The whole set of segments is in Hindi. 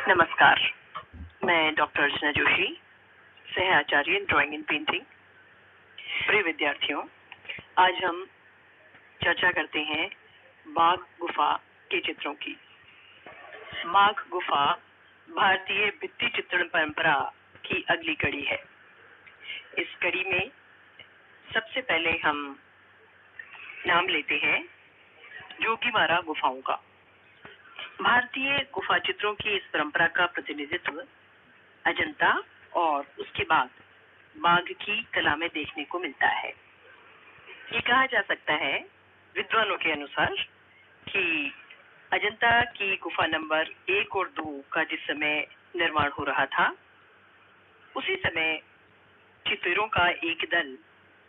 नमस्कार, मैं डॉक्टर अर्चना जोशी, सह आचार्य ड्राइंग एंड पेंटिंग। प्रिय विद्यार्थियों, आज हम चर्चा करते हैं बाघ गुफा के चित्रों की। बाघ गुफा भारतीय भित्ति चित्रण परंपरा की अगली कड़ी है। इस कड़ी में सबसे पहले हम नाम लेते हैं जोगीमारा गुफाओं का। भारतीय गुफा चित्रों की इस परंपरा का प्रतिनिधित्व अजंता और उसके बाद बाघ की कला में देखने को मिलता है। ये कहा जा सकता है विद्वानों के अनुसार कि अजंता की गुफा नंबर 1 और 2 का जिस समय निर्माण हो रहा था, उसी समय चित्रों का एक दल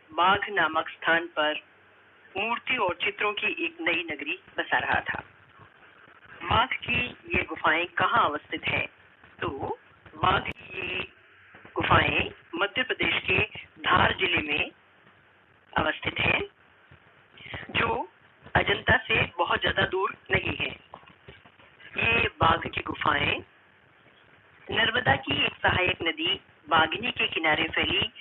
बाघ नामक स्थान पर मूर्ति और चित्रों की एक नई नगरी बसा रहा था। बाघ की ये गुफाएं कहाँ अवस्थित हैं? तो बाघ की ये गुफाएं मध्य प्रदेश के धार जिले में अवस्थित हैं, जो अजंता से बहुत ज्यादा दूर नहीं है। ये बाघ की गुफाएं नर्मदा की एक सहायक नदी बाघिनी के किनारे फैली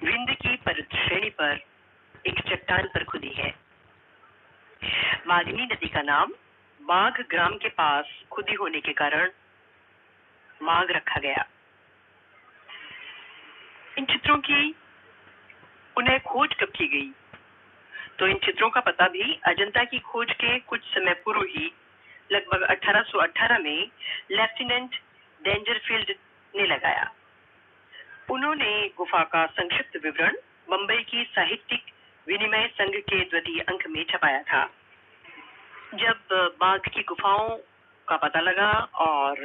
विंध्य की पर्वत श्रेणी पर एक चट्टान पर खुदी है। बाघिनी नदी का नाम बाघ ग्राम के पास खुदी होने के कारण बाघ रखा गया। इन चित्रों की उन्हें खोज कब की गई? तो इन चित्रों का पता भी अजंता की खोज के कुछ समय पूर्व ही लगभग 1818 में लेफ्टिनेंट डेंजरफील्ड ने लगाया। उन्होंने गुफा का संक्षिप्त विवरण बंबई की साहित्यिक विनिमय संघ के द्वितीय अंक में छपाया था। जब बाघ की गुफाओं का पता लगा और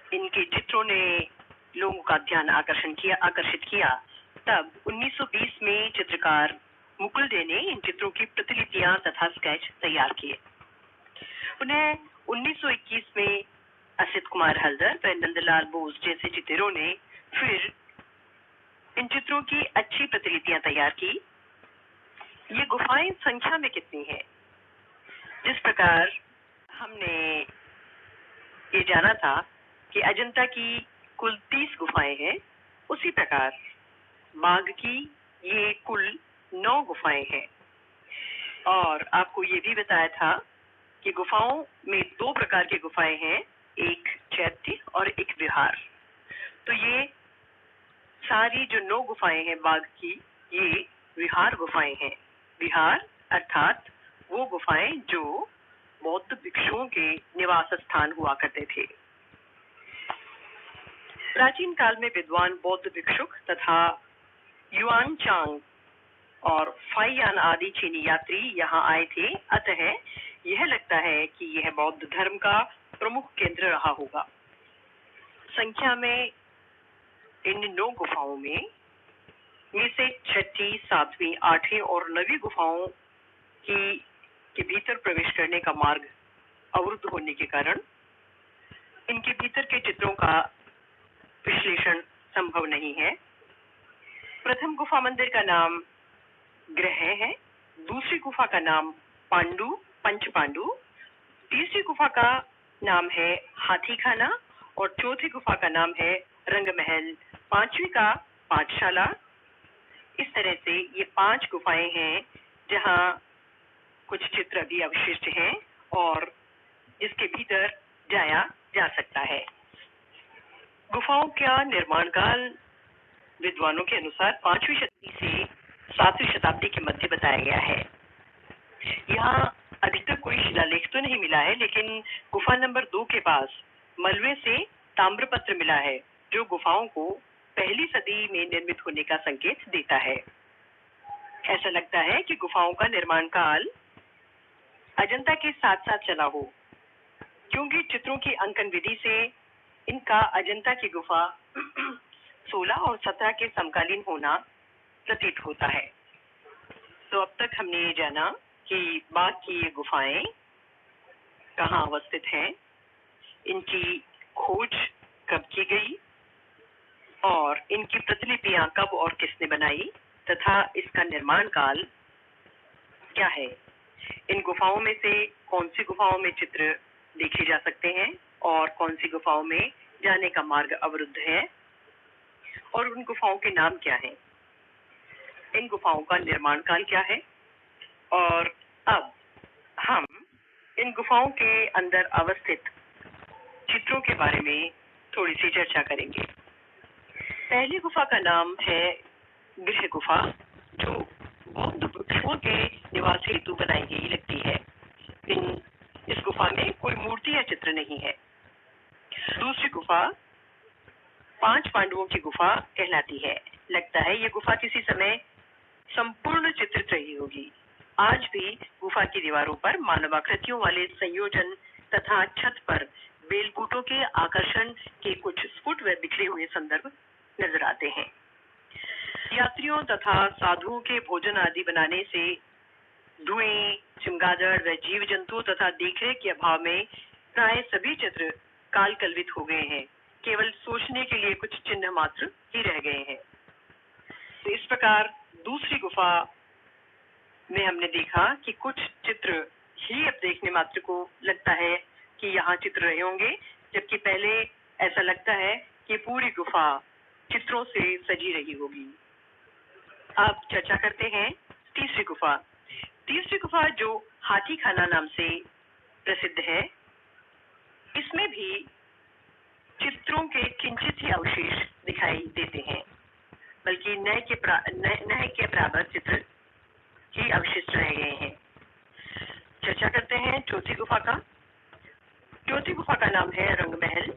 इनके चित्रों ने लोगों का ध्यान आकर्षित किया, तब 1920 में चित्रकार मुकुल डे ने इन चित्रों की प्रतिलिपियां तथा स्केच तैयार किए। उन्हें 1921 में असित कुमार हल्दर व नंदलाल बोस जैसे चित्रों ने फिर इन चित्रों की अच्छी प्रतिलिपियां तैयार की। ये गुफाएं संख्या में कितनी है? जिस प्रकार हमने ये जाना था कि अजंता की कुल 30 गुफाएं हैं, उसी प्रकार बाघ की ये कुल 9 गुफाएं हैं। और आपको ये भी बताया था कि गुफाओं में 2 प्रकार की गुफाएं हैं, एक चैत्य और एक विहार। तो ये सारी जो 9 गुफाएं हैं बाघ की, ये विहार गुफाएं हैं। विहार अर्थात वो गुफाएं जो बौद्ध भिक्षुओं के निवास स्थान हुआ करते थे। प्राचीन काल में विद्वान बौद्ध भिक्षुक तथा युआन चांग और फाइयान आदि चीनी यात्री यहाँ आए थे, अतः यह लगता है कि यह बौद्ध धर्म का प्रमुख केंद्र रहा होगा। संख्या में इन 9 गुफाओं में से 6ठी, 7वीं, 8वीं और 9वीं गुफाओं के भीतर प्रवेश करने का मार्ग अवरुद्ध होने के कारण इनके भीतर के चित्रों का विश्लेषण संभव नहीं है। प्रथम गुफा मंदिर का नाम ग्रह है, दूसरी गुफा का नाम पांडु पंच पांडु, तीसरी गुफा का नाम है हाथी खाना और चौथी गुफा का नाम है रंगमहल, 5वीं का पाठशाला। इस तरह से ये 5 गुफाएं हैं जहां कुछ चित्र भी अवशिष्ट हैं और जिसके भीतर जाया जा सकता है। गुफाओं का निर्माण काल विद्वानों के अनुसार 5वीं शताब्दी से 7वीं शताब्दी के मध्य बताया गया है। यहाँ अभी तक कोई शिलालेख तो नहीं मिला है, लेकिन गुफा नंबर 2 के पास मलबे से ताम्रपत्र मिला है, जो गुफाओं को पहली सदी में निर्मित होने का संकेत देता है। ऐसा लगता है कि गुफाओं का निर्माण काल अजंता के साथ साथ चला हो, क्योंकि चित्रों की अंकन विधि से इनका अजंता की गुफा 16 और 17 के समकालीन होना प्रतीत होता है। तो अब तक हमने ये जाना कि बाघ की ये गुफाएं कहाँ अवस्थित हैं, इनकी खोज कब की गई और इनकी प्रतिलिपियां कब और किसने बनाई तथा इसका निर्माण काल क्या है। इन गुफाओं में से कौन सी गुफाओं में चित्र देखे जा सकते हैं और कौन सी गुफाओं में जाने का मार्ग अवरुद्ध है और उन गुफाओं के नाम क्या हैं, इन गुफाओं का निर्माण काल क्या है और अब हम इन गुफाओं के अंदर अवस्थित चित्रों के बारे में थोड़ी सी चर्चा करेंगे। पहली गुफा का नाम है गृह गुफा, जो बौद्ध भिक्षुओं के निवास हेतु बनाई गई लगती है। इस गुफा में कोई मूर्ति या चित्र नहीं है। दूसरी गुफा 5 पांडवों की गुफा कहलाती है। लगता है ये गुफा किसी समय संपूर्ण चित्रित रही होगी। आज भी गुफा की दीवारों पर मानवाकृतियों वाले संयोजन तथा छत पर बेलबूटों के आकर्षण के कुछ स्फुट व बिखरे हुए संदर्भ नजर आते हैं। यात्रियों तथा साधुओं के भोजन आदि बनाने से धुएं, चमगादड़ व जीव जंतुओं तथा देखरेख के अभाव में प्राय सभी चित्र काल कल्वित हो गए हैं। केवल सोचने के लिए कुछ चिन्ह मात्र ही रह गए हैं। तो इस प्रकार दूसरी गुफा में हमने देखा कि कुछ चित्र ही अब देखने मात्र को लगता है कि यहाँ चित्र रहे होंगे, जबकि पहले ऐसा लगता है कि पूरी गुफा चित्रों से सजी रही होगी। अब चर्चा करते हैं तीसरी गुफा। तीसरी गुफा जो हाथी खाना नाम से प्रसिद्ध है, इसमें भी चित्रों के किंचित ही अवशेष दिखाई देते हैं, बल्कि नए के बराबर चित्र ही अवशिष्ट रह गए हैं। चर्चा करते हैं चौथी गुफा का। चौथी गुफा का नाम है रंगमहल।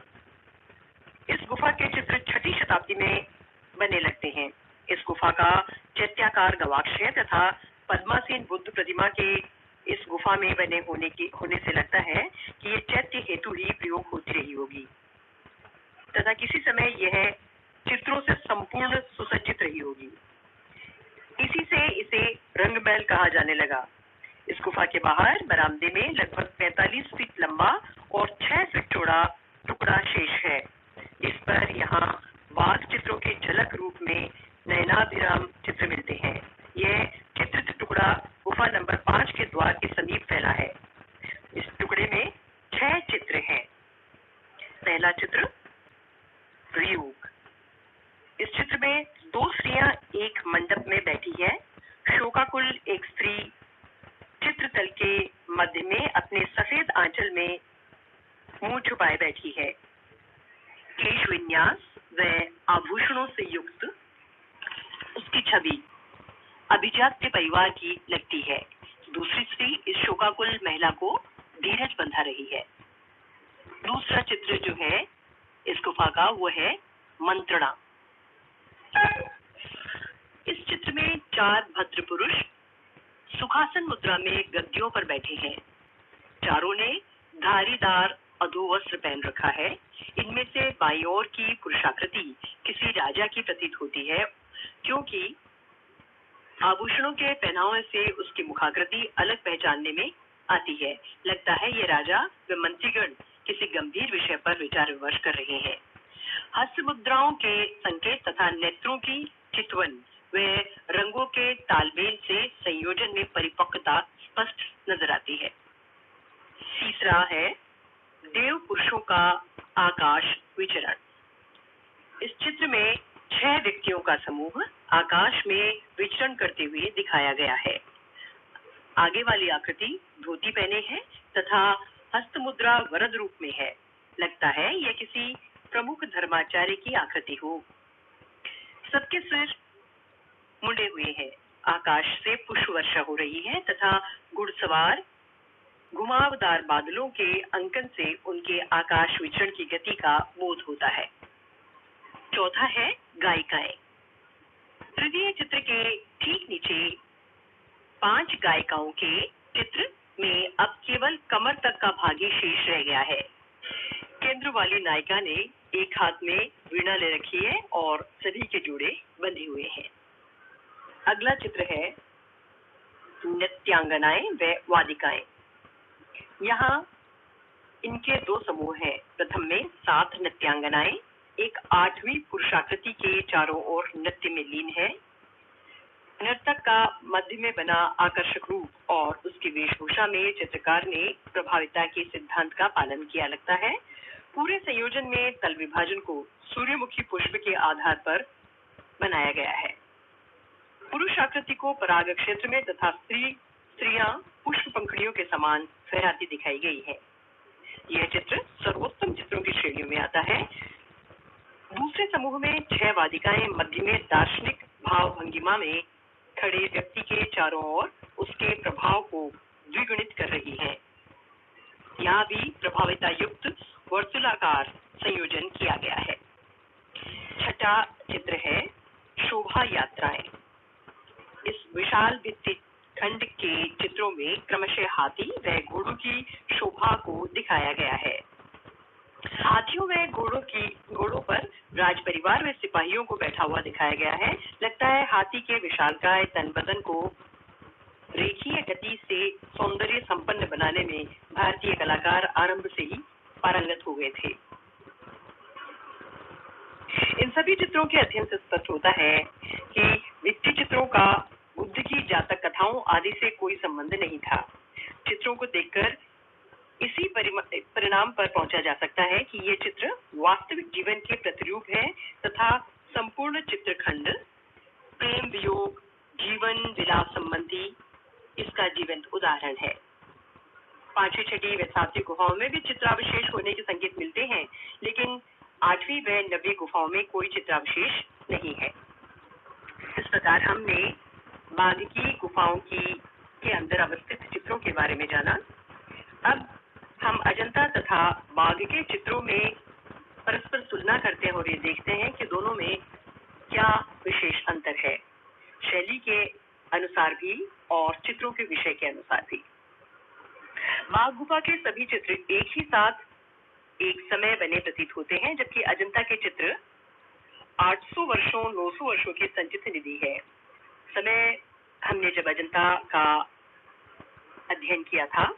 इस गुफा के चित्र 6वीं शताब्दी में बने लगते हैं। इस गुफा का चैत्याकार गवाक्ष है तथा पद्मासीन बुद्ध प्रतिमा के इस गुफा में बने होने से लगता है कि ये चैत्य हेतु ही प्रयोग होती रही होगी तथा किसी समय यह चित्रों से संपूर्ण सुसज्जित रही होगी। इसी से इसे रंगमहल कहा जाने लगा। इस गुफा के बाहर बरामदे में लगभग 45 फीट लंबा और 6 फीट चौड़ा टुकड़ा शेष है। इस पर यहाँ बाघ चित्रों के झलक रूप में नयनाभिराम चित्र मिलते हैं। यह चित्रित टुकड़ा गुफा नंबर 5 के द्वार के समीप फैला है। इस टुकड़े में 6 चित्र हैं। पहला चित्र वियोग। इस चित्र में 2 स्त्रियां एक मंडप में बैठी है। शोकाकुल एक स्त्री चित्रतल के मध्य में अपने सफेद आंचल में मुंह छुपाए बैठी है। केश विन्यास व आभूषणों से युक्त उसकी छवि अभिजात्य परिवार की लगती है। दूसरी स्त्री इस शोकाकुल महिला को धीरज बंधा रही है। दूसरा चित्र जो है इस गुफा का वो है मंत्रणा। इस चित्र में 4 भद्र पुरुष सुखासन मुद्रा में गद्दियों पर बैठे हैं। चारों ने धारीदार अधोवस्त्र पहन रखा है। इनमें से बाईं ओर की पुरुषाकृति किसी राजा की प्रतीत होती है, क्योंकि आभूषणों के पहनावे से उसकी मुखाकृति अलग पहचानने में आती है। लगता है ये राजा व मंत्रीगण किसी गंभीर विषय पर विचार विमर्श कर रहे हैं। हस्त मुद्राओं के संकेत तथा नेत्रों की चितवन व रंगों के तालमेल से संयोजन में परिपक्वता स्पष्ट नजर आती है। तीसरा है देव पुरुषों का आकाश विचरण। इस चित्र में 6 व्यक्तियों का समूह आकाश में विचरण करते हुए दिखाया गया है। आगे वाली आकृति धोती पहने है तथा हस्त मुद्रा वरद रूप में है। लगता है यह किसी प्रमुख धर्माचार्य की आकृति हो। सबके सिर मुंडे हुए हैं। आकाश से पुष्प वर्षा हो रही है तथा घुड़सवार घुमावदार बादलों के अंकन से उनके आकाश विचरण की गति का बोध होता है। चौथा है गायिकाएं। तृतीय चित्र के ठीक नीचे 5 गायिकाओं के चित्र में अब केवल कमर तक का भाग ही शेष रह गया है। केंद्र वाली नायिका ने एक हाथ में वीणा ले रखी है और सभी के जोड़े बंधे हुए हैं। अगला चित्र है नृत्यांगनाएं व वादिकाएं। यहाँ इनके 2 समूह हैं। प्रथम में 7 नृत्यांगनाएं एक 8वीं पुरुषाकृति के चारों ओर नृत्य में लीन है। नर्तक का मध्य में बना आकर्षक रूप और उसकी वेशभूषा में चित्रकार ने प्रभाविता के सिद्धांत का पालन किया लगता है। पूरे संयोजन में तल विभाजन को सूर्यमुखी पुष्प के आधार पर बनाया गया है। पुरुष आकृति को पराग क्षेत्र में तथा स्त्रियां पुष्प पंखुड़ियों के समान फहराती दिखाई गई है। यह चित्र सर्वोत्तम चित्रों की श्रेणी में आता है। दूसरे समूह में 6 वादिकाएं मध्य में दार्शनिक भाव भंगिमा में खड़े व्यक्ति के चारों ओर उसके प्रभाव को द्विगुणित कर रही हैं। यहाँ भी प्रभाविता युक्त वर्तुलाकार संयोजन किया गया है। छठा चित्र है शोभा यात्राएं। इस विशाल भित्ति खंड के चित्रों में क्रमशः हाथी व घोड़ों की शोभा को दिखाया गया है। हाथियों व घोड़ों पर राज परिवार व सिपाहियों को बैठा हुआ दिखाया गया है। लगता है हाथी के विशालकाय तन बदन को रेखीय गति से सौंदर्य संपन्न बनाने में भारतीय कलाकार आरंभ से ही पारंगत हो गए थे। इन सभी चित्रों के अध्ययन से स्पष्ट होता है कि भित्ति चित्रों का बुद्ध की जातक कथाओं आदि से कोई संबंध नहीं था। चित्रों को देखकर इसी परिणाम पर पहुंचा जा सकता है कि ये चित्र वास्तविक जीवन के प्रतिरूप है तथा संपूर्ण चित्रखंड प्रेम वियोग जीवन विलाप संबंधी इसका जीवंत उदाहरण है। 5वीं 6वीं व 7वीं गुफाओं में भी चित्रावशेष होने के संकेत मिलते हैं, लेकिन 8वीं व 9वीं गुफाओं में कोई चित्रावशेष नहीं है। इस प्रकार हमने बाघ की गुफाओं के अंदर अवस्थित चित्रों के बारे में जाना। अब हम अजंता तथा बाघ के चित्रों में परस्पर तुलना करते हैं और ये देखते हैं कि दोनों में क्या विशेष अंतर है, शैली के अनुसार भी और चित्रों के विषय के अनुसार भी। बाघ गुफा के सभी चित्र एक ही साथ एक समय बने प्रतीत होते हैं, जबकि अजंता के चित्र 800 वर्षों 900 वर्षों की संचित निधि है। समय हमने जब अजंता का अध्ययन किया था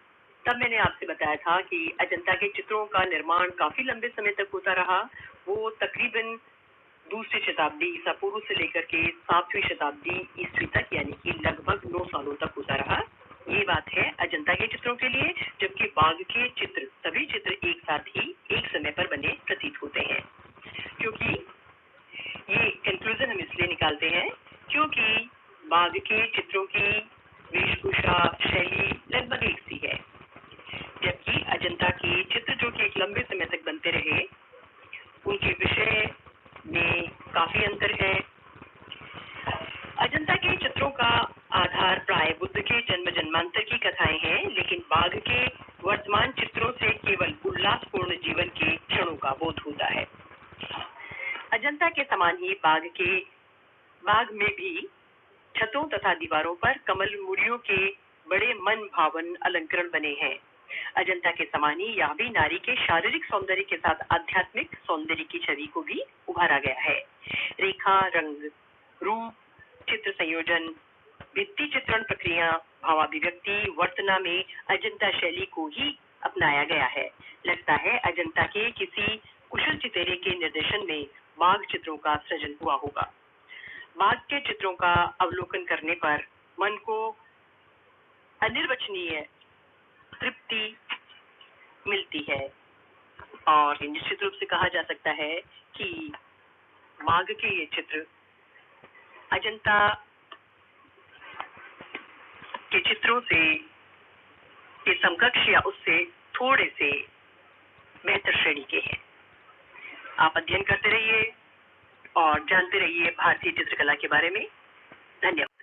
तब मैंने आपसे बताया था कि अजंता के चित्रों का निर्माण काफी लंबे समय तक होता रहा। वो तकरीबन 2री शताब्दी ईसा पूर्व से लेकर के 7वीं शताब्दी ईस्वी तक, यानी कि लगभग 9 सालों तक होता रहा। ये बात है अजंता के चित्रों के लिए, जबकि बाघ के चित्र सभी चित्र एक साथ ही एक समय पर बने प्रतीत होते हैं। क्योंकि ये कंक्लूजन हम इसलिए निकालते हैं क्योंकि बाघ के चित्रों की वेशभूषा शैली लगभग एक सी है, जबकि अजंता के चित्र जो कि एक लंबे समय तक बनते रहे उनके विषय में काफी अंतर है। अजंता के चित्रों का आधार प्राय बुद्ध के जन्म जन्मांतर की कथाएं हैं, लेकिन बाघ के वर्तमान चित्रों से केवल उल्लासपूर्ण जीवन के क्षणों का बोध होता है। अजंता के समान ही बाघ में भी छतों तथा दीवारों पर कमल मुड़ियों के बड़े मन भावन अलंकरण बने हैं। अजंता के समान ही यहाँ भी नारी के शारीरिक सौंदर्य के साथ आध्यात्मिक सौंदर्य की छवि को भी उभारा गया है। रेखा रंग रूप चित्र संयोजन भित्ति चित्रण प्रक्रिया भावाभिव्यक्ति वर्तना में अजंता शैली को ही अपनाया गया है। लगता है अजंता के किसी कुशल चितेरे के निर्देशन में बाघ चित्रों का सृजन हुआ होगा। बाघ के चित्रों का अवलोकन करने पर मन को अनिर्वचनीय तृप्ति मिलती है और निश्चित रूप से कहा जा सकता है कि बाघ के ये चित्र अजंता के चित्रों से के समकक्ष या उससे थोड़े से बेहतर श्रेणी के हैं। आप अध्ययन करते रहिए और जानते रहिए भारतीय चित्रकला के बारे में। धन्यवाद।